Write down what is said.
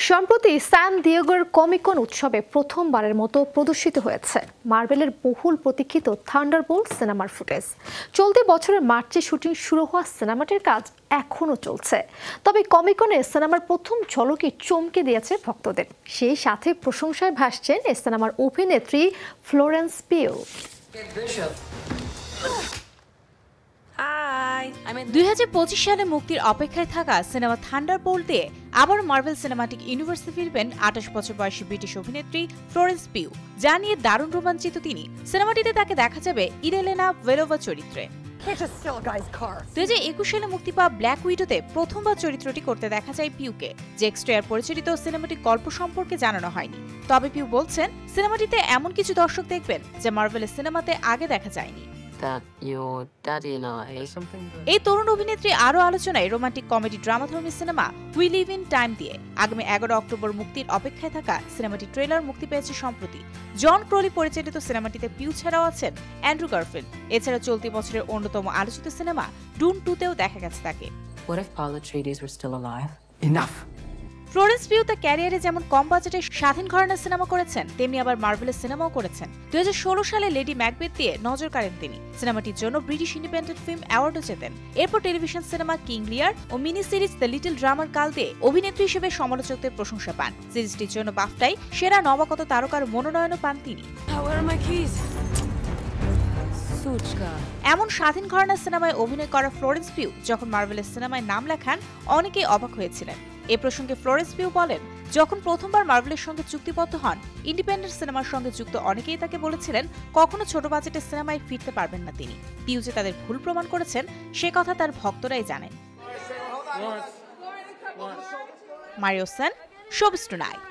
সম্প্রতি স্যান দিয়েগোর কমিকন উৎসবে প্রথমবারের মতো প্রদর্শিত হয়েছে মার্ভেলের বহুল প্রতীক্ষিত থান্ডারবোল্ট সিনেমার ফুটেজ। চলতি বছরের মার্চে শুটিং শুরু হওয়া সিনেমাটির কাজ এখনও চলছে। তবে কমিকনে সিনেমার প্রথম ঝলকই চমকে দিয়েছে ভক্তদের। সেই সাথে প্রশংসায় ভাসছেন এই সিনেমার অভিনেত্রী ফ্লোরেন্স পিউ। 2025 সালে মুক্তির অপেক্ষায় থাকা সিনেমা থান্ডারবোল্ট দিয়ে আবার মার্ভেল সিনেমাটিক ইউনিভার্সে ফিরবেন 28 বছর বয়সী ব্রিটিশ অভিনেত্রী ফ্লোরেন্স পিউ। যা নিয়ে দারুণ রোমাঞ্চিত তিনি। সিনেমাটিতে তাকে দেখা যাবে ইরেলেনা ভেলোভা চরিত্রে। 2021 সালে মুক্তি পাওয়া ব্ল্যাক উইডোতে প্রথমবার চরিত্রটি করতে দেখা যায় পিউকে। জেক স্ট্রেয়ার পরিচালিত সিনেমাটির গল্প সম্পর্কে জানানো হয়নি। তবে পিউ বলছেন সিনেমাটিতে এমন কিছু দর্শক দেখবেন যা মার্ভেলের সিনেমাতে আগে দেখা যায়নি। এই তরুণ অভিনেত্রী আরও আলোচনায় রোমান্টিক কমেডি ড্রামাধর্মী সিনেমা উই লিভ ইন টাইম দিয়ে আগামী 11 অক্টোবর মুক্তির অপেক্ষায় থাকা সিনেমাটি ট্রেলার মুক্তি পেয়েছে সম্প্রতি। জন ক্রলি পরিচালিত সিনেমাটিতে পিউ ছাড়াও আছেন অ্যান্ড্রু গারফিল্ড। এছাড়া চলতি বছরের অন্যতম আলোচিত সিনেমা ডুন 2-তেও দেখা গেছে তাকে। ফ্লোরেন্স পিউ তার ক্যারিয়ারে যেমন কম বাজেটে স্বাধীন ঘরানার সিনেমা করেছেন, তেমনি আবার মার্ভেলের সিনেমাও করেছেন। 2016 সালে লেডি ম্যাকবেথ দিয়ে নজর কাড়েন তিনি। সিনেমাটির জন্য ব্রিটিশ ইন্ডিপেন্ডেন্ট ফিল্ম অ্যাওয়ার্ডও জেতেন। এরপর টেলিভিশন সিনেমা কিং লিয়ার ও মিনি সিরিজ দ্য লিটল ড্রামার কাল দিয়ে অভিনেত্রী হিসেবে সমালোচকদের প্রশংসা পান। সিরিজটির জন্য বাফটায় সেরা নবাগত তারকার মনোনয়নও পান তিনি। এমন স্বাধীন ঘরানার সিনেমায় অভিনয় করা ফ্লোরেন্স পিউ যখন মার্ভেলের সিনেমায় নাম লেখান, অনেকেই অবাক হয়েছিলেন। এ প্রসঙ্গে ফ্লোরেন্স পিউ বলেন, যখন প্রথমবার মার্ভেলের সঙ্গে চুক্তিবদ্ধ হন, ইন্ডিপেন্ডেন্ট সিনেমার সঙ্গে যুক্ত অনেকেই তাকে বলেছিলেন কখনো ছোট বাজেটের সিনেমায় ফিরতে পারবেন না তিনি। পিউ যে তাদের ভুল প্রমাণ করেছেন সে কথা তার ভক্তরাই জানেন। Mario Sen, showbiz tonight.